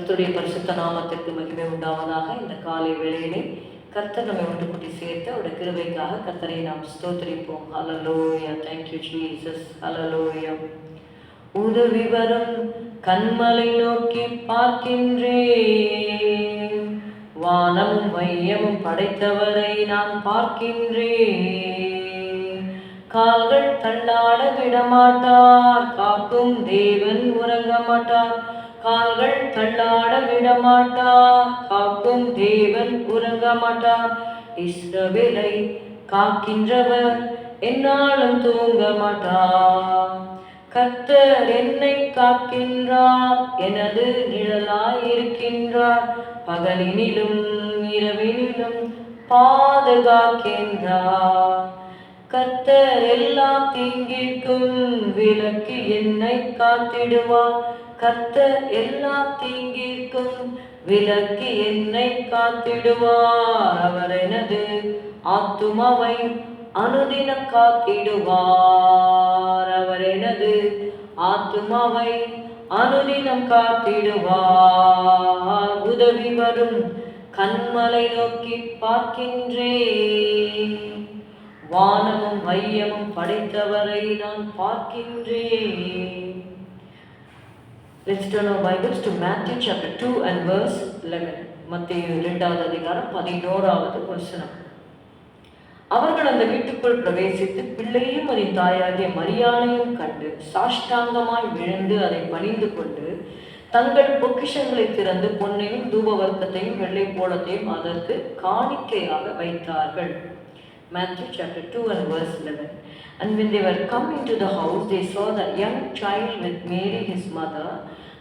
கர்த்தருடைய பரிசுத்த நாமத்திற்கு மகிமை உண்டாவதாக. இந்த காலை வேளையிலே கர்த்தர் நம்மை ஒன்று கூட்டி சேர்த்து அவருடைய கிருபைக்காக கர்த்தரை நாம் ஸ்தோத்திரிப்போம். ஹல்லேலூயா. Thank you Jesus. ஹல்லேலூயா. உதவி வரும் கண்மலை நோக்கி பார்க்கின்றேன், வானமும் மையமும் படைத்தவரை நான் பார்க்கின்றேன். கால்கள் தள்ளாட விடமாட்டார், காக்கும் தேவன் உறங்க மாட்டார். கால்கள் தள்ளாட விடமாட்டார், காக்கும் தேவன் உறங்க மாட்டார். இஸ்ரவேலை காக்கின்றவர் என்னாலும் தூங்க மாட்டார். கர்த்தர் என்னை காக்கின்றார், எனது நிழலாய் இருக்கின்றார். பகலினிலும் இரவினிலும் பாதுகாக்கின்றார். கர்த்தர் எல்லா தீங்கிற்கும் விலக்கி என்னை காத்திடுவார். கர்த்தர் எல்லா தீங்கிற்கும் விலக்கி என்னை காத்திடுவார். அவர் எனது ஆத்துமாவை அனுதினம் காத்திடுவார். அவர் எனது ஆத்துமாவை அனுதினம் காத்திடுவார். உதவி வரும் கண்மலை நோக்கி பார்க்கின்றேன், வானமும் மையமும் படைத்தவரை நான் பார்க்கின்றேன். Let's turn our Bibles to Matthew chapter 2 and verse 11. மத்தேயு 2வது அதிகாரம் 11வது வசனம். அவர்கள் அந்த வீட்டுக்குள் பிரவேசித்து பிள்ளையும் அதன் தாயாகிய மரியாளையும் கண்டு சாஷ்டாங்கமாய் விழுந்து அதை பணிந்து கொண்டு தங்கள் பொக்கிஷங்களை திறந்து பொன்னையும் தூபவர்க்கத்தையும் வெள்ளை போளத்தையும் அதற்கு காணிக்கையாக வைத்தார்கள். Matthew chapter 2 and verse 11. And when they were come into the house, they saw the young child with Mary his mother,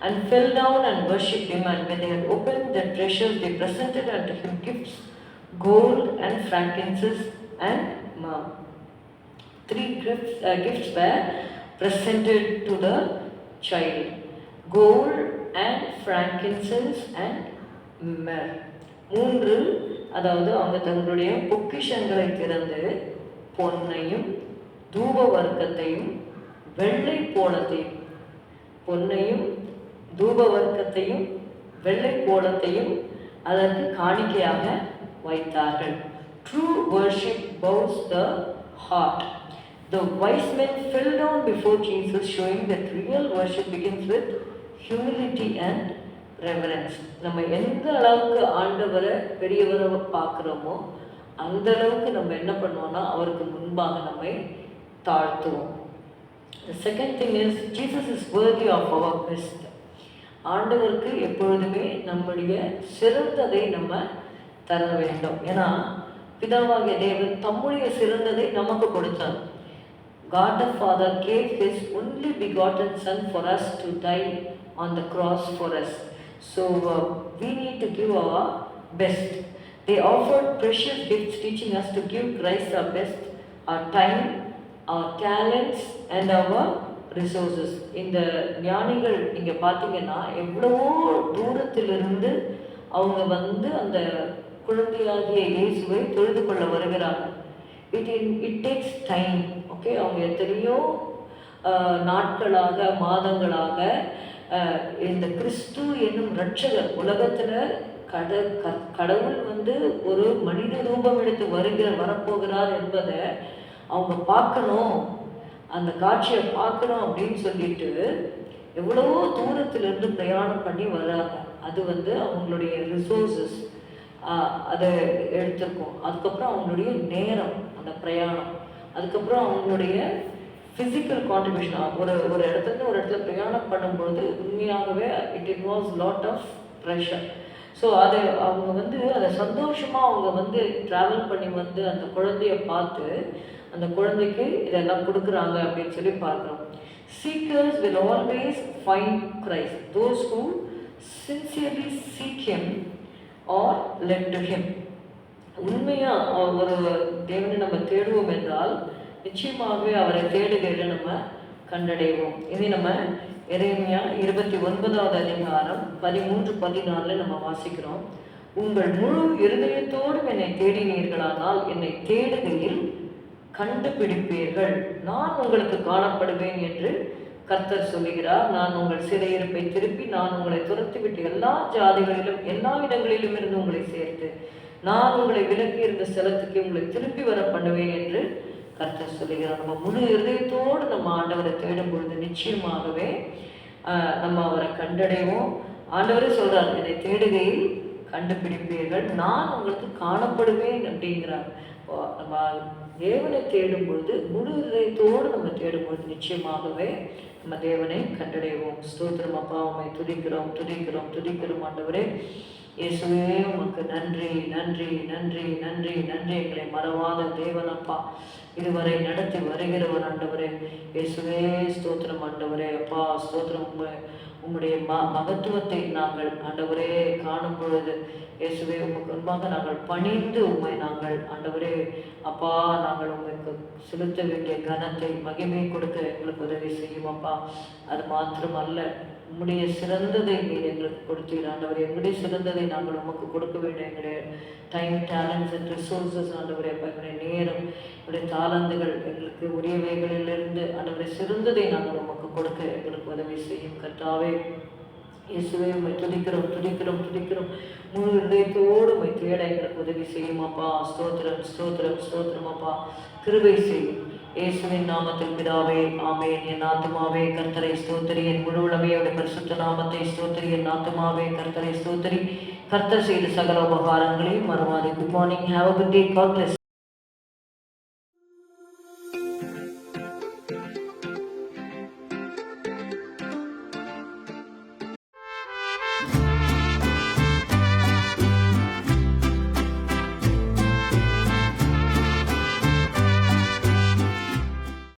and fell down and worshipped him. And when they had opened their treasures, they presented unto him gifts, gold and frankincense and myrrh. Three gifts were presented to the child: gold and frankincense and myrrh. மூன்று, அதாவது அவங்க தங்களுடைய பொக்கிஷங்களை திறந்து பொன்னையும் தூப வர்க்கத்தையும் வெள்ளை போளத்தையும், பொன்னையும் தூப வர்க்கத்தையும் வெள்ளை போளத்தையும் அதற்கு காணிக்கையாக வைத்தார்கள். True worship bows the heart. The wise men fell down before Jesus, showing that real worship begins with humility and reverence. நம்ம எந்த அளவுக்கு ஆண்டவரை பெரியவரை பார்க்குறோமோ அந்த அளவுக்கு நம்ம என்ன பண்ணுவோம்னா அவருக்கு முன்பாக நம்மை தாழ்த்துவோம். The second thing is Jesus is worthy of our best. ஆண்டவருக்கு எப்பொழுதுமே நம்முடைய சிறந்ததை நம்ம தர வேண்டும். ஏன்னா பிதாவாகிய தேவன் தம்முடைய சிறந்ததை நமக்கு கொடுத்தார். God the Father gave His only begotten Son for us to die on the cross for us. So we need to give our best. They offered precious gifts, teaching us to give Christ our best, our time, our talents and our resources. இந்த ஞானிகள் நீங்க பார்த்தீங்கன்னா எவ்வளவோ தூரத்திலிருந்து அவங்க அந்த குழந்தையாகிய இயேசுவை தொழுது கொள்ள வருகிறாங்க. It takes time. ஓகே, அவங்க எத்தனையோ நாட்களாக மாதங்களாக இந்த கிறிஸ்து என்னும் இரட்சகர் உலகத்துல கடவுள் ஒரு மனித ரூபம் எடுத்து வரப்போகிறார் என்பதை அவங்க பார்க்கணும், அந்த காட்சியை பார்க்கணும் அப்படின்னு சொல்லிட்டு எவ்வளவோ தூரத்திலிருந்து பிரயாணம் பண்ணி வர்றாங்க. அது அவங்களுடைய ரிசோர்ஸஸ் அதை எடுத்திருக்கோம். அதுக்கப்புறம் அவங்களுடைய நேரம், அந்த பிரயாணம், அதுக்கப்புறம் அவங்களுடைய ஃபிசிக்கல் கான்ட்ரிபியூஷன். ஒரு இடத்துல ஒரு இடத்துல பிரயாணம் பண்ணும்பொழுது உண்மையாகவே it involves lot of pressure. So அதை அவங்க அதை சந்தோஷமாக அவங்க ட்ராவல் பண்ணி அந்த குழந்தைய பார்த்து அந்த குழந்தைக்கு இதெல்லாம் கொடுக்குறாங்க அப்படின்னு சொல்லி பார்க்குறோம். Seekers will always find Christ. Those who sincerely seek Him or led to Him. உண்மையாக ஒரு தேவனை நம்ம தேடுவோம் என்றால் நிச்சயமாகவே அவரை தேடுகையில நம்ம கண்டடைவோம். இதை நம்ம எரேமியா 29வது அதிகாரம் 13-14 நம்ம வாசிக்கிறோம். உங்கள் முழு இருதயத்தோடும் என்னை தேடினீர்களானால் என்னை தேடுகையில் கண்டுபிடிப்பீர்கள், நான் உங்களுக்கு காணப்படுவேன் என்று கர்த்தர் சொல்லுகிறார், நான் உங்கள் சிறையிருப்பை திருப்பி நான் உங்களை துரத்திவிட்டு எல்லா ஜாதிகளிலும் எல்லா இடங்களிலும் இருந்து உங்களை சேர்த்து நான் உங்களை விலக்கி இருந்த ஸ்தலத்துக்கு உங்களை திருப்பி வர பண்ணுவேன் என்று கர்த்தர் சொல்லுகிறார். நம்ம முழு இதயத்தோடு நம்ம ஆண்டவரை தேடும் பொழுது நிச்சயமாகவே நம்ம அவரை கண்டடைவோம். ஆண்டவரே சொல்றார், என்னை தேடுகையில் கண்டுபிடிப்பீர்கள், நான் உங்களுக்கு காணப்படுவேன் அப்படிங்கிறார். நம்ம தேவனை தேடும் பொழுது முழு இதயத்தோடு நம்ம தேடும் பொழுது நிச்சயமாகவே நம்ம தேவனை கண்டடைவோம். ஸ்தோத்திரம் அப்பா, உம்மை துதிக்கிறோம் துதிக்கிறோம் துதிக்கிறோம் ஆண்டவரே. இயேசுவே உமக்கு நன்றி நன்றி நன்றி நன்றி நன்றி. எங்களை மறவாத தேவனப்பா, இதுவரை நடத்தி வருகிறவர் ஆண்டவரே. இயேசுவே ஸ்தோத்திரம் ஆண்டவரே. அப்பா ஸ்தோத்திரம். உம்முடைய மகத்துவத்தை நாங்கள் ஆண்டவரே காணும் பொழுது இயேசுவே உமக்கு முன்பாக நாங்கள் பணிந்து உம்மை நாங்கள் ஆண்டவரே அப்பா நாங்கள் உங்களுக்கு செலுத்த வேண்டிய கனத்தை மகிமை கொடுக்க எங்களுக்கு உதவி செய்யும் அப்பா. அது மாத்திரம் அல்ல, உம்முடைய சிறந்ததை நீர் எங்களுக்கு கொடுத்தீர் ஆண்டவரே. எங்களுடைய சிறந்ததை நாங்கள் உமக்கு கொடுக்க வேண்டும். எங்களுடைய டைம், டேலண்ட்ஸ் அண்ட் ரிசோர்ஸஸ் ஆண்டவரே, அப்பா எங்களுடைய நேரம், எங்களுடைய தாளந்துகள் எங்களுக்கு உரியவைகளிலிருந்து ஆண்டவரை சிறந்ததை நாங்கள் உமக்கு கொடுக்க எங்களுக்கு உதவி செய்யும் கர்த்தாவே. இயேசுவே உம்மை துதிக்கிறோம் துதிக்கிறோம் துதிக்கிறோம். முழு இதயத்தோடு உம்மை தேட எங்களுக்கு உதவி செய்யும் அப்பா. ஸ்தோத்திரம் ஸ்தோத்திரம் ஸ்தோத்திரம் அப்பா. கிருபை செய்யும் இயேசுவின் நாமத்தில் பிதாவே, ஆமென். என் ஆத்துமாவே கர்த்தரை ஸ்தோத்திரி, என் முழு உலகையோட பரிசுத்த நாமத்தை ஸ்தோத்திரி. என் ஆத்துமாவே கர்த்தரை ஸ்தோத்திரி, கர்த்தர் செய்த சகல உபகாரங்களையும் மறவாதே. Good morning, have a good day. God plus.